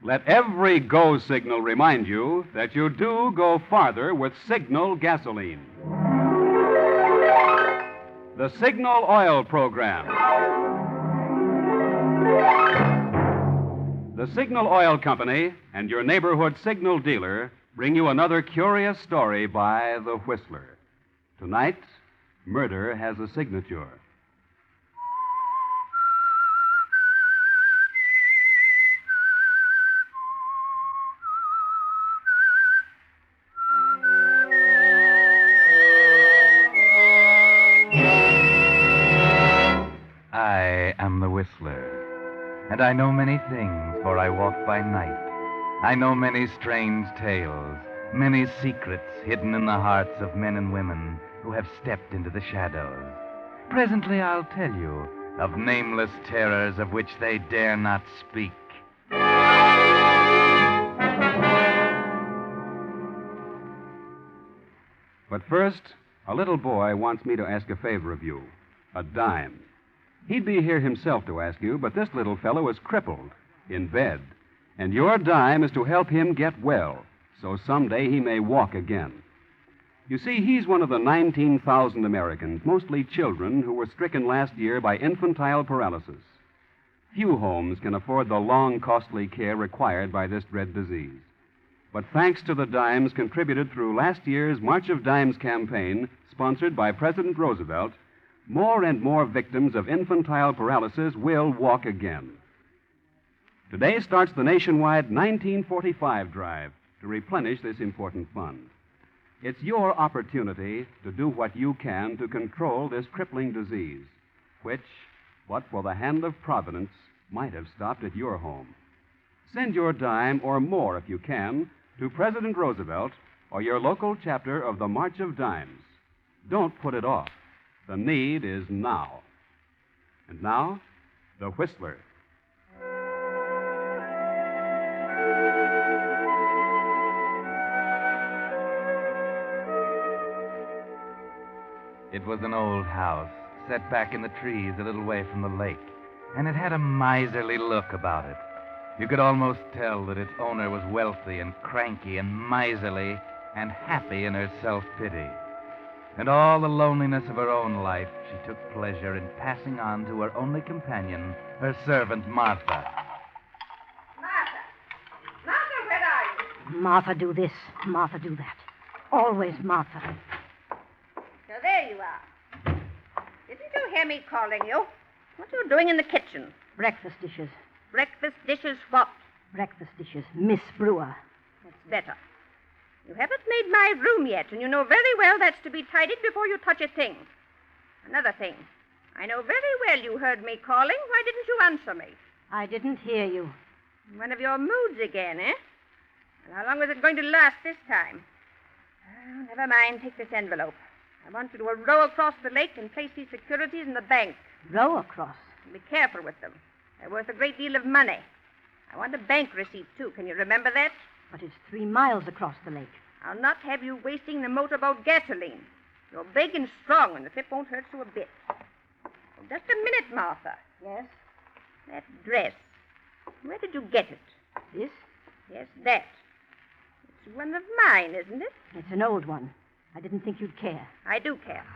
Let every go signal remind you that you do go farther with Signal gasoline. The Signal Oil Program. The Signal Oil Company and your neighborhood Signal dealer bring you another curious story by The Whistler. Tonight, murder has a signature. I am the Whistler, and I know many things, for I walk by night. I know many strange tales, many secrets hidden in the hearts of men and women who have stepped into the shadows. Presently I'll tell you of nameless terrors of which they dare not speak. But first, a little boy wants me to ask a favor of you. A dime. He'd be here himself to ask you, but this little fellow is crippled, in bed. And your dime is to help him get well, so someday he may walk again. You see, he's one of the 19,000 Americans, mostly children, who were stricken last year by infantile paralysis. Few homes can afford the long, costly care required by this dread disease. But thanks to the dimes contributed through last year's March of Dimes campaign, sponsored by President Roosevelt, more and more victims of infantile paralysis will walk again. Today starts the nationwide 1945 drive to replenish this important fund. It's your opportunity to do what you can to control this crippling disease, which, but for the hand of Providence, might have stopped at your home. Send your dime or more, if you can, to President Roosevelt or your local chapter of the March of Dimes. Don't put it off. The need is now. And now, The Whistler. It was an old house, set back in the trees a little way from the lake, and it had a miserly look about it. You could almost tell that its owner was wealthy and cranky and miserly and happy in her self-pity. And all the loneliness of her own life she took pleasure in passing on to her only companion, her servant, Martha. Martha! Martha, where are you? Martha do this, Martha do that. Always Martha. So there you are. Didn't you hear me calling you? What are you doing in the kitchen? Breakfast dishes. Breakfast dishes what? Breakfast dishes. Miss Brewer. That's better. You haven't made my room yet, and you know very well that's to be tidied before you touch a thing. Another thing. I know very well you heard me calling. Why didn't you answer me? I didn't hear you. One of your moods again, eh? And how long was it going to last this time? Oh, never mind. Take this envelope. I want you to row across the lake and place these securities in the bank. Row across? And be careful with them. They're worth a great deal of money. I want a bank receipt, too. Can you remember that? But it's 3 miles across the lake. I'll not have you wasting the motorboat gasoline. You're big and strong, and the trip won't hurt you a bit. Oh, just a minute, Martha. Yes? That dress. Where did you get it? This? Yes, that. It's one of mine, isn't it? It's an old one. I didn't think you'd care. I do care.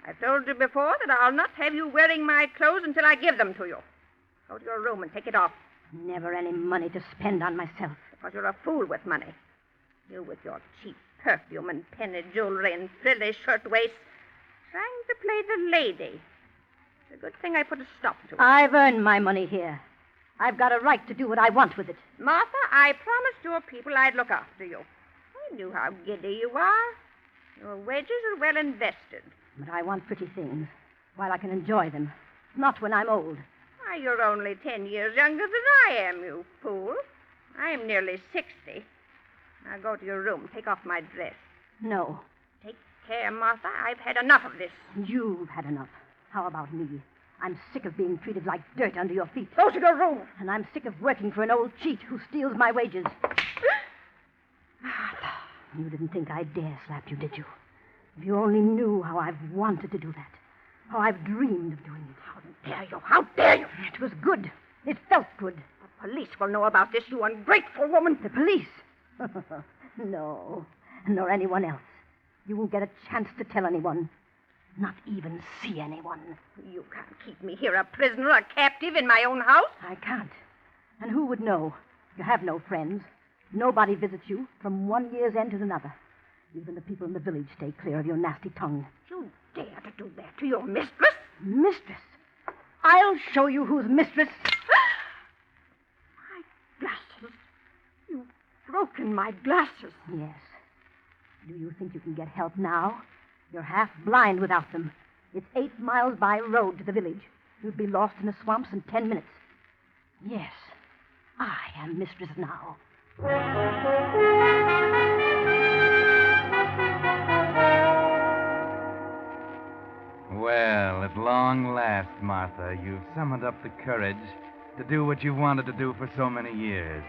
I've told you before that I'll not have you wearing my clothes until I give them to you. Go to your room and take it off. Never any money to spend on myself. Because you're a fool with money. You with your cheap perfume and penny jewelry and frilly shirtwaists, trying to play the lady. It's a good thing I put a stop to it. I've earned my money here. I've got a right to do what I want with it. Martha, I promised your people I'd look after you. I knew how giddy you are. Your wages are well invested. But I want pretty things, while I can enjoy them. Not when I'm old. Why, you're only 10 years younger than I am, you fool. I'm nearly 60. Now go to your room. Take off my dress. No. Take care, Martha. I've had enough of this. You've had enough. How about me? I'm sick of being treated like dirt under your feet. Go to your room. And I'm sick of working for an old cheat who steals my wages. Martha, you didn't think I'd dare slap you, did you? If you only knew how I've wanted to do that. How I've dreamed of doing it. How dare you? How dare you? It was good. It felt good. But police will know about this, you ungrateful woman. The police? No, nor anyone else. You won't get a chance to tell anyone. Not even see anyone. You can't keep me here a prisoner, a captive in my own house. I can't. And who would know? You have no friends. Nobody visits you from one year's end to another. Even the people in the village stay clear of your nasty tongue. You dare to do that to your mistress? Mistress? I'll show you who's mistress. My glasses. You've broken my glasses. Yes. Do you think you can get help now? You're half blind without them. It's 8 miles by road to the village. You'd be lost in the swamps in 10 minutes. Yes, I am mistress now. Well, at long last, Martha, you've summoned up the courage to do what you've wanted to do for so many years.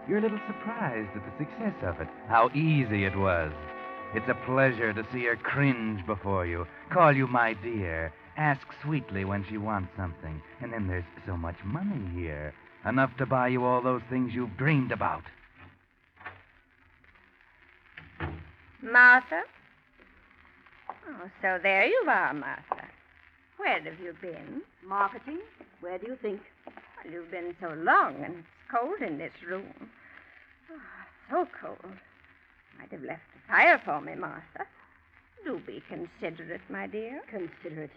You're a little surprised at the success of it, how easy it was. It's a pleasure to see her cringe before you, call you my dear, ask sweetly when she wants something. And then there's so much money here, enough to buy you all those things you've dreamed about. Martha? Oh, so there you are, Martha. Where have you been? Marketing? Where do you think? Well, you've been so long, and it's cold in this room. Oh, so cold. Might have left the fire for me, Martha. Do be considerate, my dear. Considerate?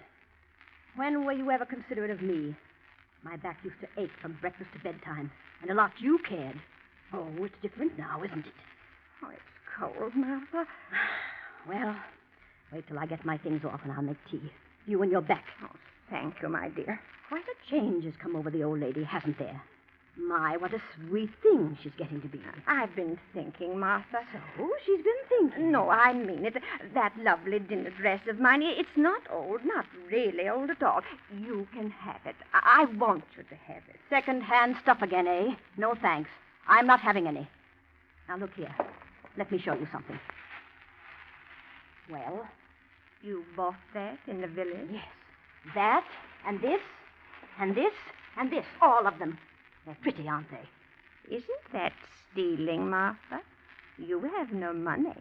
When were you ever considerate of me? My back used to ache from breakfast to bedtime, and a lot you cared. Oh, it's different now, isn't it? Oh, it's cold, Martha. Well, wait till I get my things off and I'll make tea. You and your back. Oh, thank you, my dear. Quite a change has come over the old lady, hasn't there? My, what a sweet thing she's getting to be. I've been thinking, Martha. So, she's been thinking. No, I mean it. That lovely dinner dress of mine, it's not old, not really old at all. You can have it. I want you to have it. Second-hand stuff again, eh? No thanks. I'm not having any. Now, look here. Let me show you something. Well? You bought that in the village? Yes. That, and this, and this, and this. All of them. They're pretty, aren't they? Isn't that stealing, Martha? You have no money.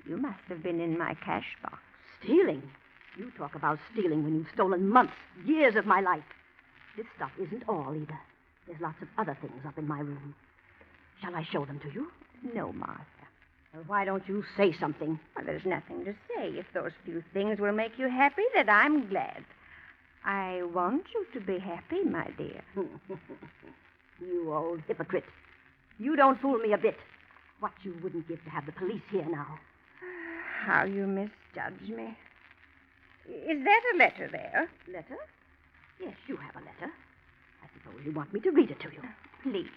You must have been in my cash box. Stealing? You talk about stealing when you've stolen months, years of my life. This stuff isn't all, either. There's lots of other things up in my room. Shall I show them to you? No, Martha. Well, why don't you say something? Well, there's nothing to say. If those few things will make you happy, then I'm glad. I want you to be happy, my dear. You old hypocrite. You don't fool me a bit. What you wouldn't give to have the police here now. How you misjudge me. Is that a letter there? Letter? Yes, you have a letter. I suppose you want me to read it to you. Please.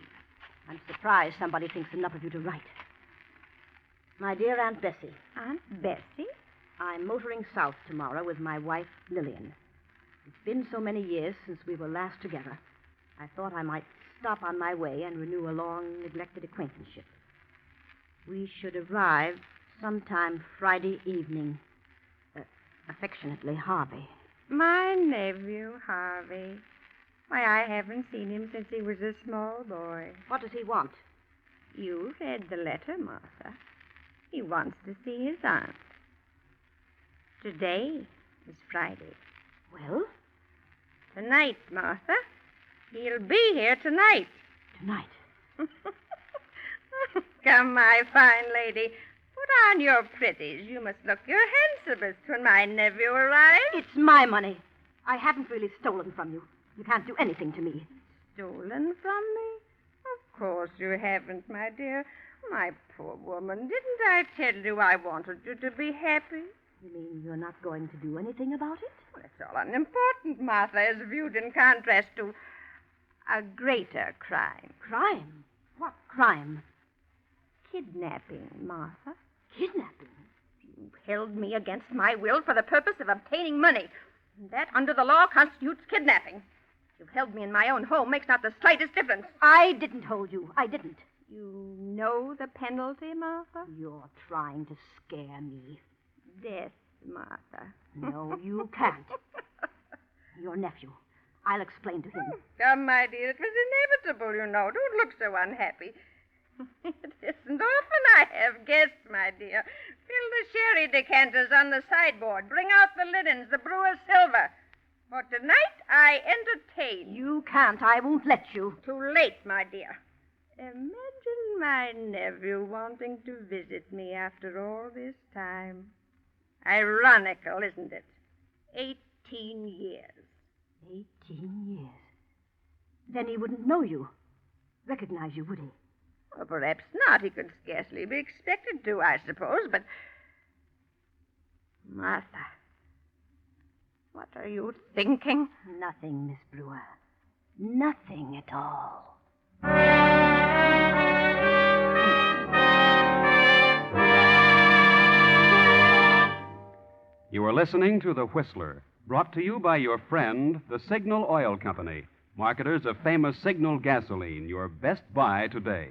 I'm surprised somebody thinks enough of you to write. My dear Aunt Bessie. Aunt Bessie? I'm motoring south tomorrow with my wife, Lillian. It's been so many years since we were last together. I thought I might stop on my way and renew a long, neglected acquaintanceship. We should arrive sometime Friday evening. Affectionately, Harvey. My nephew, Harvey. Why, I haven't seen him since he was a small boy. What does he want? You read the letter, Martha. He wants to see his aunt. Today is Friday. Well? Tonight, Martha. He'll be here tonight. Tonight? Come, my fine lady. Put on your pretties. You must look your handsomest when my nephew arrives. It's my money. I haven't really stolen from you. You can't do anything to me. Stolen from me? Of course you haven't, my dear. My poor woman, didn't I tell you I wanted you to be happy? You mean you're not going to do anything about it? Well, it's all unimportant, Martha, as viewed in contrast to a greater crime. Crime? What crime? Kidnapping, Martha. Kidnapping? You held me against my will for the purpose of obtaining money. And that, under the law, constitutes kidnapping. You've held me in my own home makes not the slightest difference. I didn't hold you. I didn't. You know the penalty, Martha? You're trying to scare me. Death, Martha. No, you can't. Your nephew. I'll explain to him. Come, my dear, it was inevitable, you know. Don't look so unhappy. It isn't often I have guests, my dear. Fill the sherry decanters on the sideboard. Bring out the linens, the brewer's silver. For tonight, I entertain. You can't. I won't let you. Too late, my dear. Imagine my nephew wanting to visit me after all this time. Ironical, isn't it? 18 years. 18 years. Then he wouldn't know you. Recognize you, would he? Well, perhaps not. He could scarcely be expected to, I suppose, but... Martha, what are you thinking? Nothing, Miss Brewer. Nothing at all. You are listening to The Whistler, brought to you by your friend, the Signal Oil Company, marketers of famous Signal gasoline, your best buy today.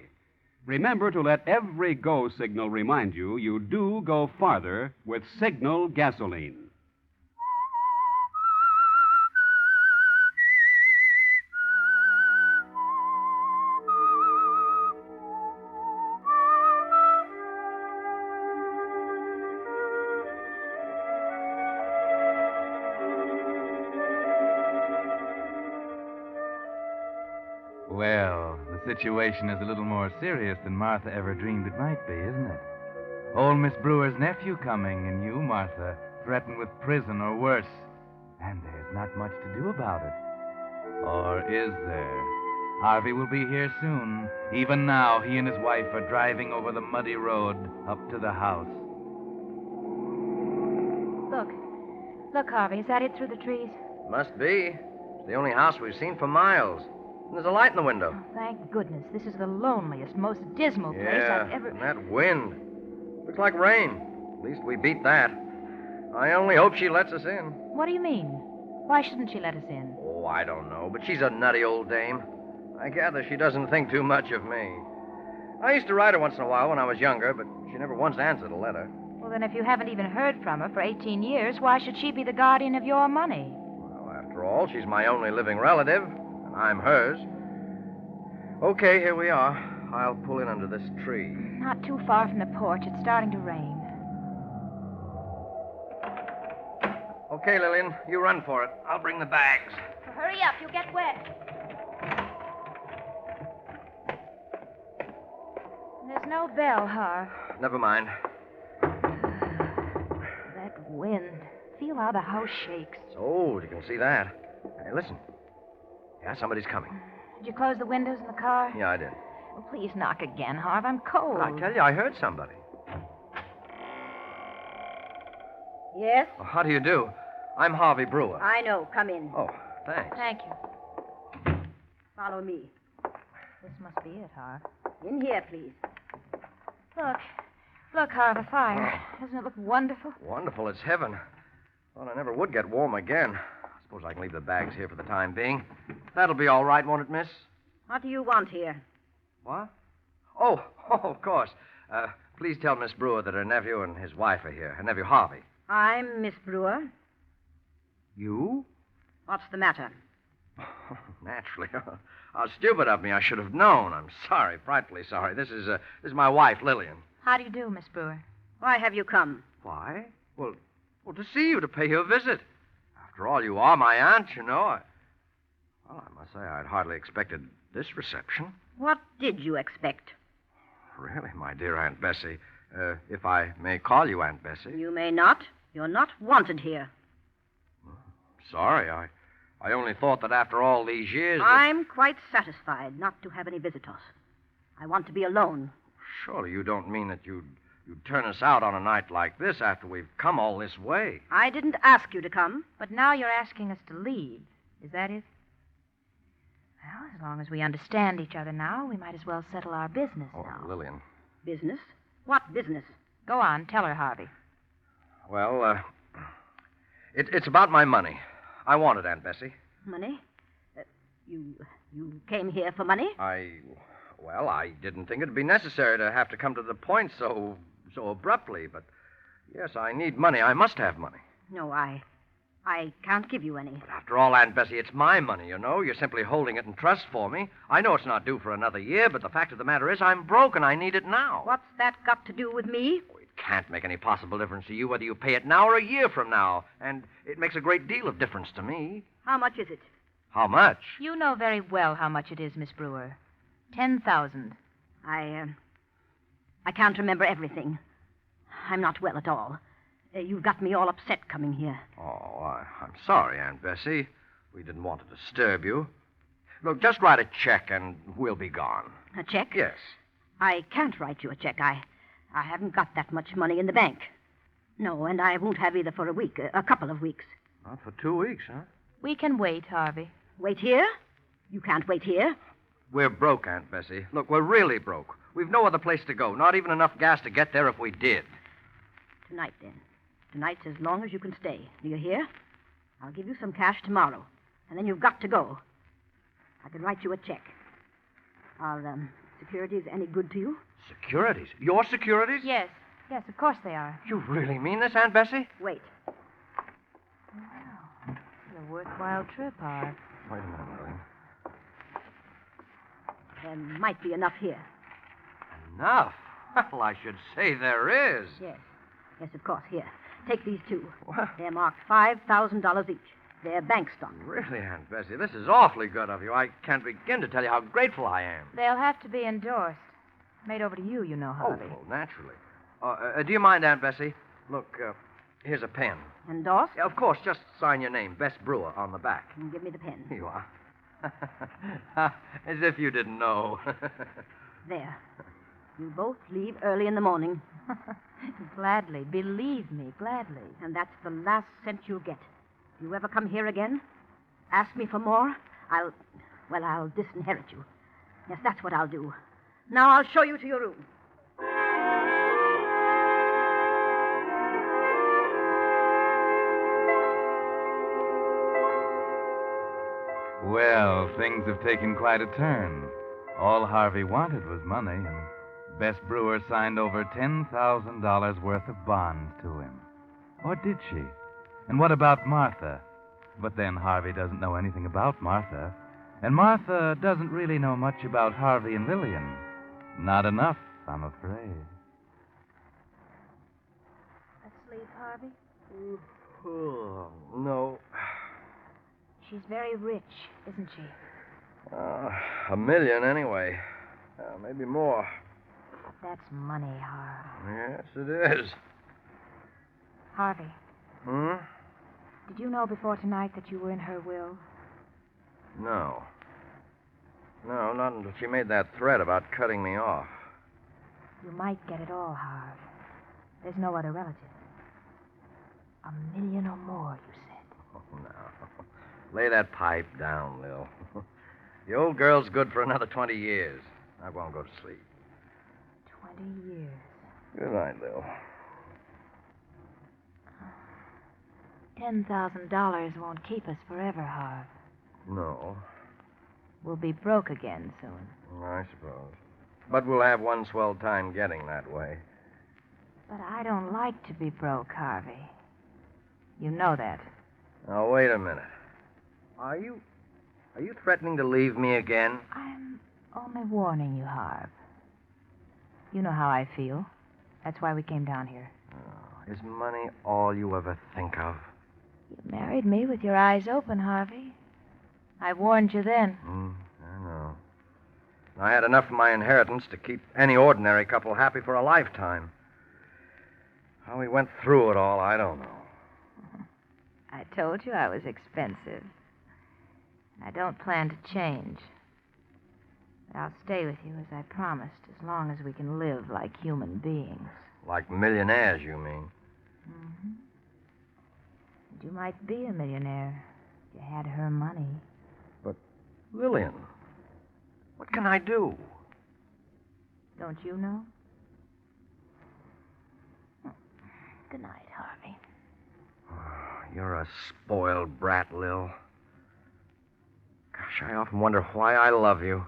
Remember to let every go signal remind you you do go farther with Signal gasoline. Well, the situation is a little more serious than Martha ever dreamed it might be, isn't it? Old Miss Brewer's nephew coming, and you, Martha, threatened with prison or worse. And there's not much to do about it. Or is there? Harvey will be here soon. Even now, he and his wife are driving over the muddy road up to the house. Look. Look, Harvey. Is that it through the trees? Must be. It's the only house we've seen for miles. And there's a light in the window. Oh, thank goodness. This is the loneliest, most dismal place I've ever... and that wind. Looks like rain. At least we beat that. I only hope she lets us in. What do you mean? Why shouldn't she let us in? Oh, I don't know, but she's a nutty old dame. I gather she doesn't think too much of me. I used to write her once in a while when I was younger, but she never once answered a letter. Well, then if you haven't even heard from her for 18 years, why should she be the guardian of your money? Well, after all, she's my only living relative, and I'm hers. Okay, here we are. I'll pull in under this tree. Not too far from the porch. It's starting to rain. Okay, Lillian, you run for it. I'll bring the bags. Well, hurry up. You'll get wet. There's no bell, Harv. Never mind. That wind. Feel how the house shakes. It's old, you can see that. Hey, listen. Yeah, somebody's coming. Did you close the windows in the car? Yeah, I did. Well, please knock again, Harv. I'm cold. Well, I tell you, I heard somebody. Yes? Well, how do you do? I'm Harvey Brewer. I know. Come in. Oh, thanks. Thank you. Follow me. This must be it, Harv. In here, please. Look, Harv, a fire. Doesn't it look wonderful? Wonderful. It's heaven. Thought I never would get warm again. I suppose I can leave the bags here for the time being. That'll be all right, won't it, miss? What do you want here? What? Oh, of course. Please tell Miss Brewer that her nephew and his wife are here. Her nephew, Harvey. I'm Miss Brewer. You? What's the matter? Naturally. How stupid of me. I should have known. I'm sorry, frightfully sorry. This is my wife, Lillian. How do you do, Miss Brewer? Why have you come? Why? Well, to see you, to pay you a visit. After all, you are my aunt, you know. Well, I must say I'd hardly expected this reception. What did you expect? Really, my dear Aunt Bessie. If I may call you Aunt Bessie. You may not. You're not wanted here. Sorry, I only thought that after all these years... I'm quite satisfied not to have any visitors. I want to be alone. Surely you don't mean that you'd turn us out on a night like this after we've come all this way. I didn't ask you to come. But now you're asking us to leave. Is that it? Well, as long as we understand each other now, we might as well settle our business now. Lillian. Business? What business? Go on. Tell her, Harvey. Well, it's about my money. I want it, Aunt Bessie. Money? You came here for money? I didn't think it'd be necessary to have to come to the point so abruptly, but yes, I need money. I must have money. No, I I can't give you any. But after all, Aunt Bessie, it's my money, you know. You're simply holding it in trust for me. I know it's not due for another year, but the fact of the matter is I'm broke and I need it now. What's that got to do with me? It can't make any possible difference to you whether you pay it now or a year from now. And it makes a great deal of difference to me. How much is it? How much? You know very well how much it is, Miss Brewer. 10,000. I can't remember everything. I'm not well at all. You've got me all upset coming here. Oh, I'm sorry, Aunt Bessie. We didn't want to disturb you. Look, just write a check and we'll be gone. A check? Yes. I can't write you a check. I haven't got that much money in the bank. No, and I won't have either for a week, a couple of weeks. Not for 2 weeks, huh? We can wait, Harvey. Wait here? You can't wait here. We're broke, Aunt Bessie. Look, we're really broke. We've no other place to go, not even enough gas to get there if we did. Tonight, then. Tonight's as long as you can stay. Do you hear? I'll give you some cash tomorrow, and then you've got to go. I can write you a check. Are securities any good to you? Securities? Your securities? Yes, of course they are. You really mean this, Aunt Bessie? Wait. Well, it's a worthwhile trip, Harv. Wait a minute, Lillian. There might be enough here. Enough? Well, I should say there is. Yes. Yes, of course. Here. Take these two. What? They're marked $5,000 each. They're bank stock. Really, Aunt Bessie, this is awfully good of you. I can't begin to tell you how grateful I am. They'll have to be endorsed. Made over to you, you know, Harvey. Oh, naturally. Do you mind, Aunt Bessie? Look, here's a pen. Endorsed? Yeah, of course, just sign your name, Bess Brewer, on the back. And give me the pen. Here you are. As if you didn't know. There. You both leave early in the morning. Gladly. Believe me, gladly. And that's the last cent you'll get. If you ever come here again, ask me for more, I'll disinherit you. Yes, that's what I'll do. Now I'll show you to your room. Well, things have taken quite a turn. All Harvey wanted was money, and Bess Brewer signed over $10,000 worth of bonds to him. Or did she? And what about Martha? But then Harvey doesn't know anything about Martha. And Martha doesn't really know much about Harvey and Lillian. Not enough, I'm afraid. Asleep, Harvey? Oh, no. She's very rich, isn't she? $1 million anyway. Maybe more. That's money, Harv. Yes, it is. Harvey, Hmm? did you know before tonight that you were in her will? No. No, not until she made that threat about cutting me off. You might get it all, Harv. There's no other relative. $1 million or more, you said. Oh, no. Lay that pipe down, Lil. The old girl's good for another 20 years. I won't go to sleep. 20 years. Good night, Lil. $10,000 won't keep us forever, Harv. No, We'll be broke again soon. I suppose. But we'll have one swell time getting that way. But I don't like to be broke, Harvey. You know that. Now, wait a minute. Are you threatening to leave me again? I'm only warning you, Harv. You know how I feel. That's why we came down here. Oh, is money all you ever think of? You married me with your eyes open, Harvey. I warned you then. I know. I had enough of my inheritance to keep any ordinary couple happy for a lifetime. How we went through it all, I don't know. I told you I was expensive. I don't plan to change. But I'll stay with you as I promised, as long as we can live like human beings. Like millionaires, you mean? Mm-hmm. And you might be a millionaire if you had her money. But, Lillian, what can I do? Don't you know? Good night, Harvey. You're a spoiled brat, Lil. Gosh, I often wonder why I love you.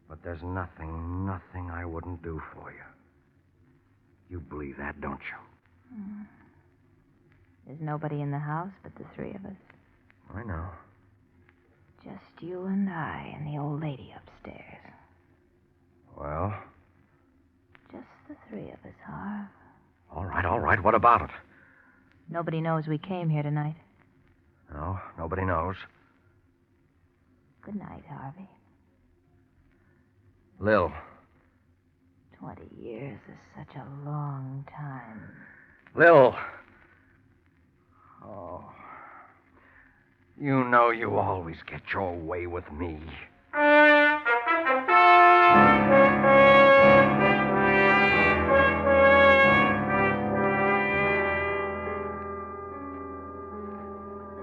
But there's nothing I wouldn't do for you. You believe that, don't you? There's nobody in the house but the three of us. I know. Just you and I and the old lady upstairs. Well, Just the three of us, Harv. all right. What about it? Nobody knows we came here tonight. No, nobody knows. Good night, Harvey. Lil. 20 years is such a long time. Lil. Oh. You know you always get your way with me.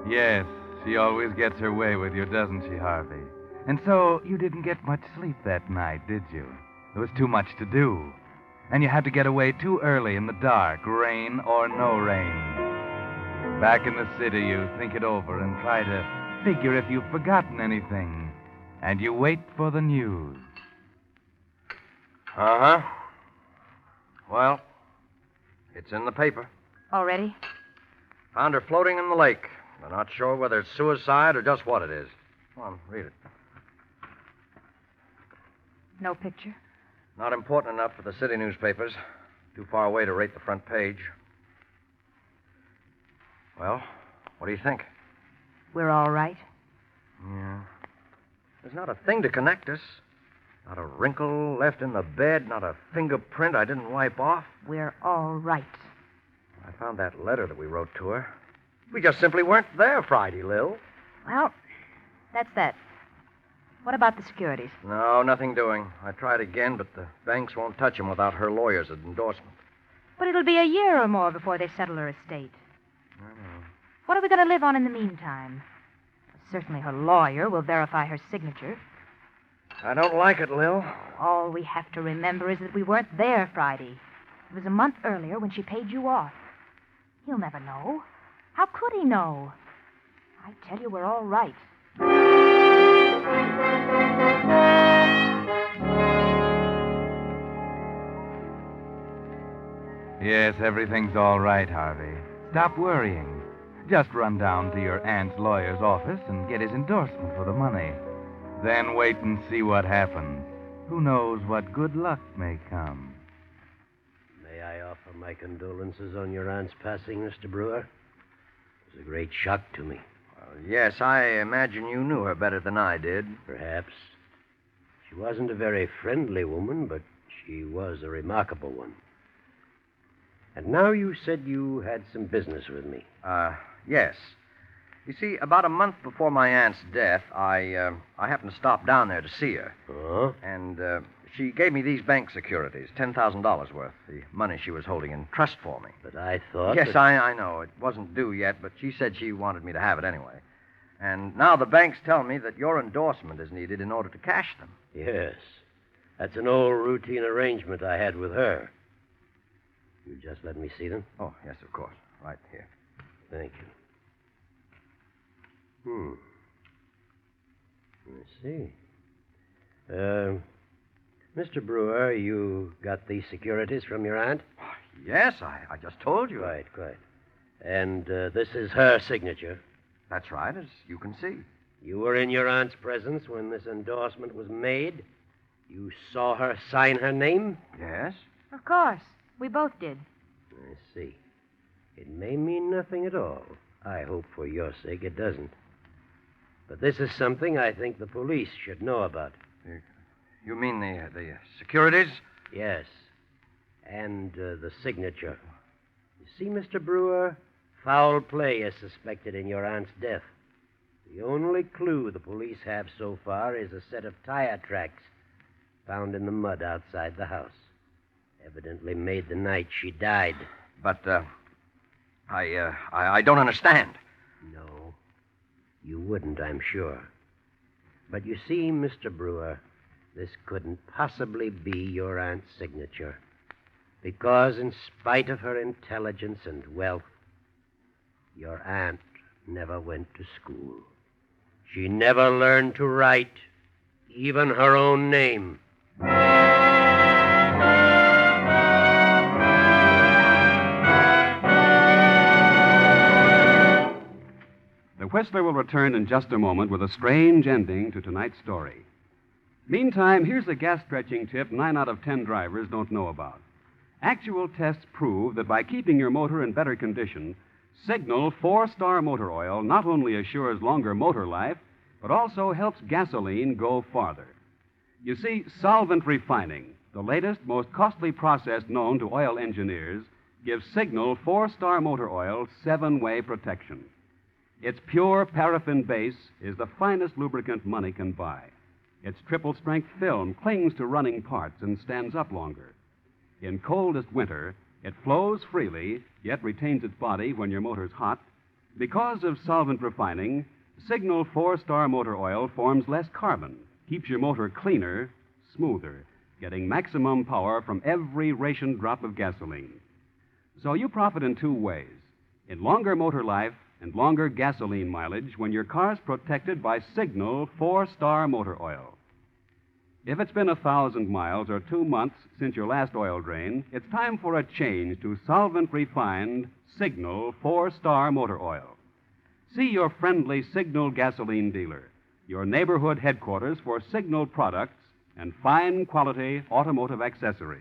Yes, she always gets her way with you, doesn't she, Harvey? And so you didn't get much sleep that night, did you? There was too much to do. And you had to get away too early in the dark, rain or no rain. Back in the city, you think it over and try to figure if you've forgotten anything. And you wait for the news. Uh-huh. Well, it's in the paper. Already? Found her floating in the lake. They're not sure whether it's suicide or just what it is. Come on, read it. No picture? Not important enough for the city newspapers. Too far away to rate the front page. Well, what do you think? We're all right. Yeah. There's not a thing to connect us. Not a wrinkle left in the bed, not a fingerprint I didn't wipe off. We're all right. I found that letter that we wrote to her. We just simply weren't there Friday, Lil. Well, that's that. What about the securities? No, nothing doing. I tried again, but the banks won't touch them without her lawyer's endorsement. But it'll be a year or more before they settle her estate. I know. What are we going to live on in the meantime? Certainly her lawyer will verify her signature. I don't like it, Lil. All we have to remember is that we weren't there Friday. It was a month earlier when she paid you off. He'll never know. How could he know? I tell you, we're all right. Yes, everything's all right, Harvey. Stop worrying. Just run down to your aunt's lawyer's office and get his endorsement for the money. Then wait and see what happens. Who knows what good luck may come. May I offer my condolences on your aunt's passing, Mr. Brewer? It was a great shock to me. Well, yes, I imagine you knew her better than I did. Perhaps. She wasn't a very friendly woman, but she was a remarkable one. And now you said you had some business with me. Yes. You see, about a month before my aunt's death, I happened to stop down there to see her. Oh? And she gave me these bank securities, $10,000 worth, the money she was holding in trust for me. But I thought... Yes, I know. It wasn't due yet, but she said she wanted me to have it anyway. And now the banks tell me that your endorsement is needed in order to cash them. Yes. That's an old routine arrangement I had with her. You just let me see them? Oh, yes, of course. Right here. Thank you. I see. Mr. Brewer, you got these securities from your aunt? Yes, I just told you. Quite. And this is her signature. That's right, as you can see. You were in your aunt's presence when this endorsement was made? You saw her sign her name? Yes. Of course. We both did. I see. It may mean nothing at all. I hope for your sake it doesn't. But this is something I think the police should know about. You mean the securities? Yes. And the signature. You see, Mr. Brewer, foul play is suspected in your aunt's death. The only clue the police have so far is a set of tire tracks found in the mud outside the house. Evidently made the night she died. But, I don't understand. No, you wouldn't, I'm sure. But you see, Mr. Brewer, this couldn't possibly be your aunt's signature. Because in spite of her intelligence and wealth, your aunt never went to school. She never learned to write even her own name. Whistler will return in just a moment with a strange ending to tonight's story. Meantime, here's a gas-stretching tip 9 out of 10 drivers don't know about. Actual tests prove that by keeping your motor in better condition, Signal 4-Star Motor Oil not only assures longer motor life, but also helps gasoline go farther. You see, solvent refining, the latest, most costly process known to oil engineers, gives Signal 4-Star Motor Oil 7-way protection. Its pure paraffin base is the finest lubricant money can buy. Its triple-strength film clings to running parts and stands up longer. In coldest winter, it flows freely, yet retains its body when your motor's hot. Because of solvent refining, Signal 4-Star Motor Oil forms less carbon, keeps your motor cleaner, smoother, getting maximum power from every rationed drop of gasoline. So you profit in 2 ways: in longer motor life and longer gasoline mileage when your car's protected by Signal 4-Star Motor Oil. If it's been 1,000 miles or 2 months since your last oil drain, it's time for a change to solvent-refined Signal 4-Star Motor Oil. See your friendly Signal gasoline dealer, your neighborhood headquarters for Signal products and fine quality automotive accessories.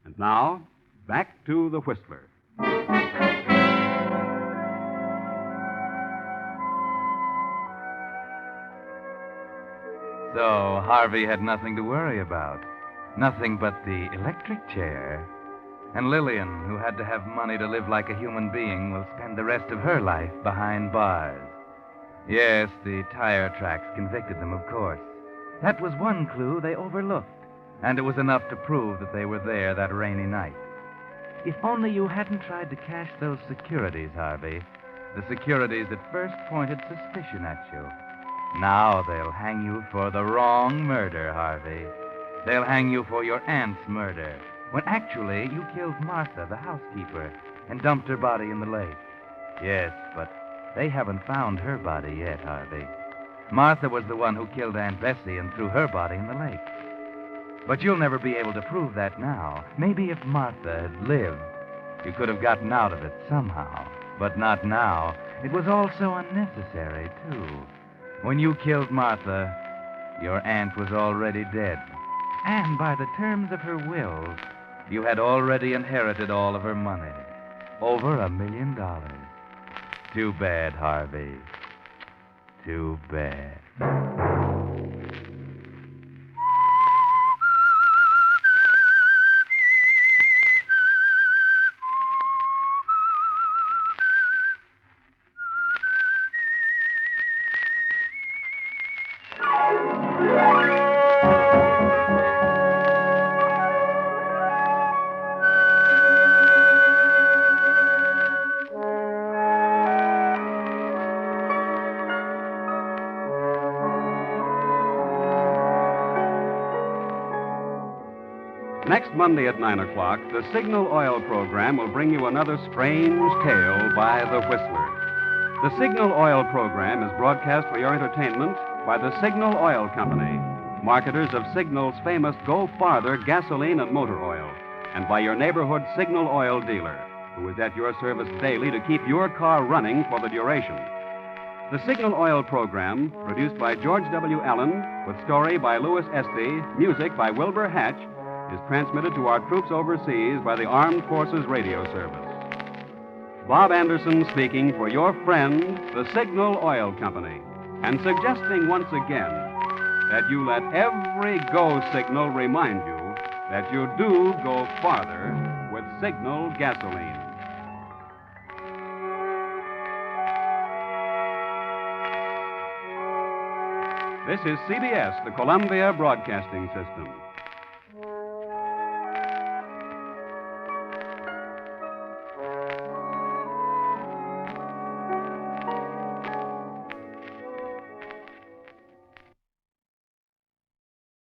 And now, back to the Whistler. So Harvey had nothing to worry about. Nothing but the electric chair. And Lillian, who had to have money to live like a human being, will spend the rest of her life behind bars. Yes, the tire tracks convicted them, of course. That was one clue they overlooked, and it was enough to prove that they were there that rainy night. If only you hadn't tried to cash those securities, Harvey. The securities that first pointed suspicion at you. Now they'll hang you for the wrong murder, Harvey. They'll hang you for your aunt's murder, when actually you killed Martha, the housekeeper, and dumped her body in the lake. Yes, but they haven't found her body yet, Harvey. Martha was the one who killed Aunt Bessie and threw her body in the lake. But you'll never be able to prove that now. Maybe if Martha had lived, you could have gotten out of it somehow. But not now. It was all so unnecessary, too. When you killed Martha, your aunt was already dead. And by the terms of her will, you had already inherited all of her money. Over $1 million. Too bad, Harvey. Too bad. Next Monday at 9 o'clock, the Signal Oil program will bring you another strange tale by the Whistler. The Signal Oil program is broadcast for your entertainment by the Signal Oil Company, marketers of Signal's famous Go Farther gasoline and motor oil, and by your neighborhood Signal Oil dealer, who is at your service daily to keep your car running for the duration. The Signal Oil program, produced by George W. Allen, with story by Louis Estey, music by Wilbur Hatch, is transmitted to our troops overseas by the Armed Forces Radio Service. Bob Anderson speaking for your friend, the Signal Oil Company, and suggesting once again that you let every go signal remind you that you do go farther with Signal gasoline. This is CBS, the Columbia Broadcasting System.